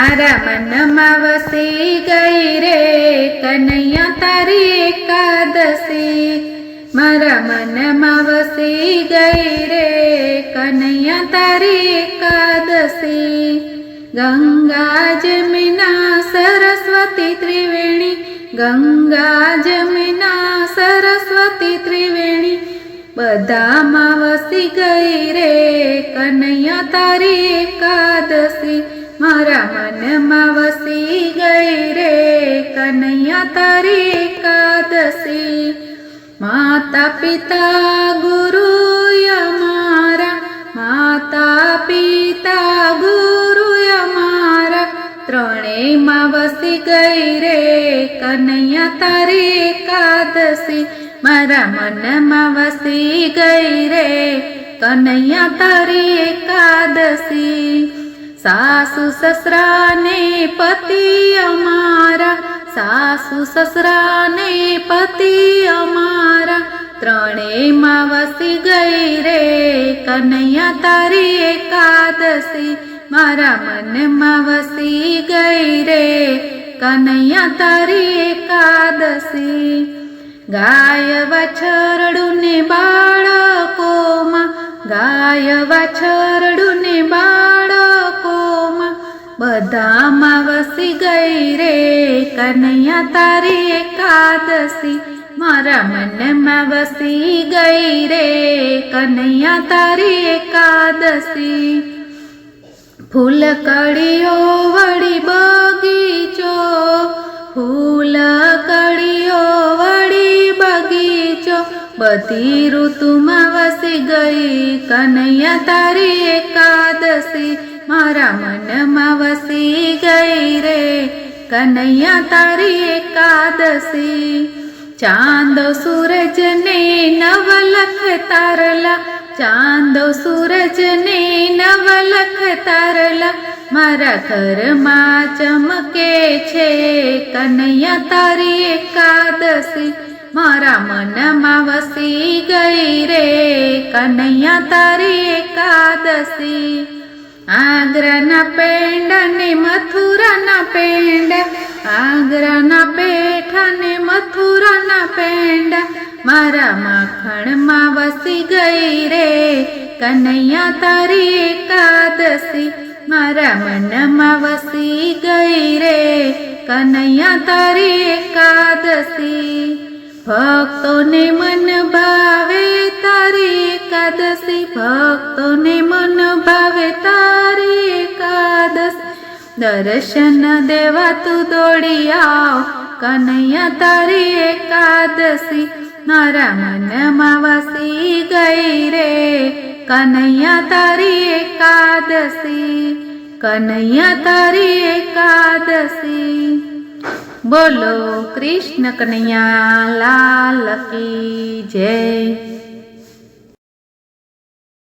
મારા મનમાં વસી ગઈ રે કનૈયા તારી એકાદશી, મારા મનમાં વસી ગઈ રે કનૈયા તારી એકાદશી. ગંગા જમુના સરસ્વતી ત્રિવેણી, ગંગા જમુના સરસ્વતી ત્રિવેણી, બધામાં વસી ગઈ રે કનૈયા તારી એકાદશી. મારા મનમાં વસી ગઈ રે કનૈયા તારી એકાદશી. માતા પિતા ગુરુ અમારા, માતા પિતા ગુરુ અમારા, ત્રણેયમાં વસી ગઈ રે કનૈયા તારી એકાદશી. મારા મનમાં વસી ગઈ રે કનૈયા તારી એકાદશી. સાસુ સસરા ને પતિ અમારા, સાસુ સસરા ને પતિ અમારા, ત્રણેયમાં વસી ગઈ રે કનૈયા તારી એકાદશી. મારા મનમાં વસી ગઈ રે કનૈયા તારી એકાદશી. ગાય વાછરડું ને બાળકોમાં, ગાય વાછરડું ને બાળકોમાં, બધામાં વસી ગઈ રે કનૈયા તારી એકાદશી. મારા મનમાં વસી ગઈ રે કનૈયા તારી એકાદશી. ફૂલ કળીઓ વળી બગીચો, ફૂલ કળીઓ વળી બગીચો, બધી ઋતુમાં વસી ગઈ કનૈયા તારી એકાદશી. મારા મનમાં વસી ગઈ રે કનૈયા તારી એકાદશી. ચાંદો સૂરજ ને નવલખ તારલા, ચાંદો સૂરજ ને નવલખ તારલા, મારા ઘરમાં ચમકે છે કનૈયા તારી એકાદશી. મારા મનમાં વસી ગઈ રે કનૈયા તારી એકાદશી. આગ્રાના પેંડા ને મથુરાના પેંડા, આગ્રાના પેઠા ને મથુરાના પેંડા, મારા માખણમાં વસી ગઈ રે કનૈયા તારી એકાદશી. મારા મનમાં વસી ગઈ રે કનૈયા તારી એકાદશી. ભક્તોને મન ભાવે તારી એકાદશી, ભક્તોને મન ભાવે તારી એકાદશી, દર્શન દેવા તું દોડી આવ કનૈયા તારી એકાદશી. મારા મનમાં વસી ગઈ રે કનૈયા તારી એકાદશી, કનૈયા તારી એકાદશી. બોલો કૃષ્ણ કનૈયા લાલ કી જય.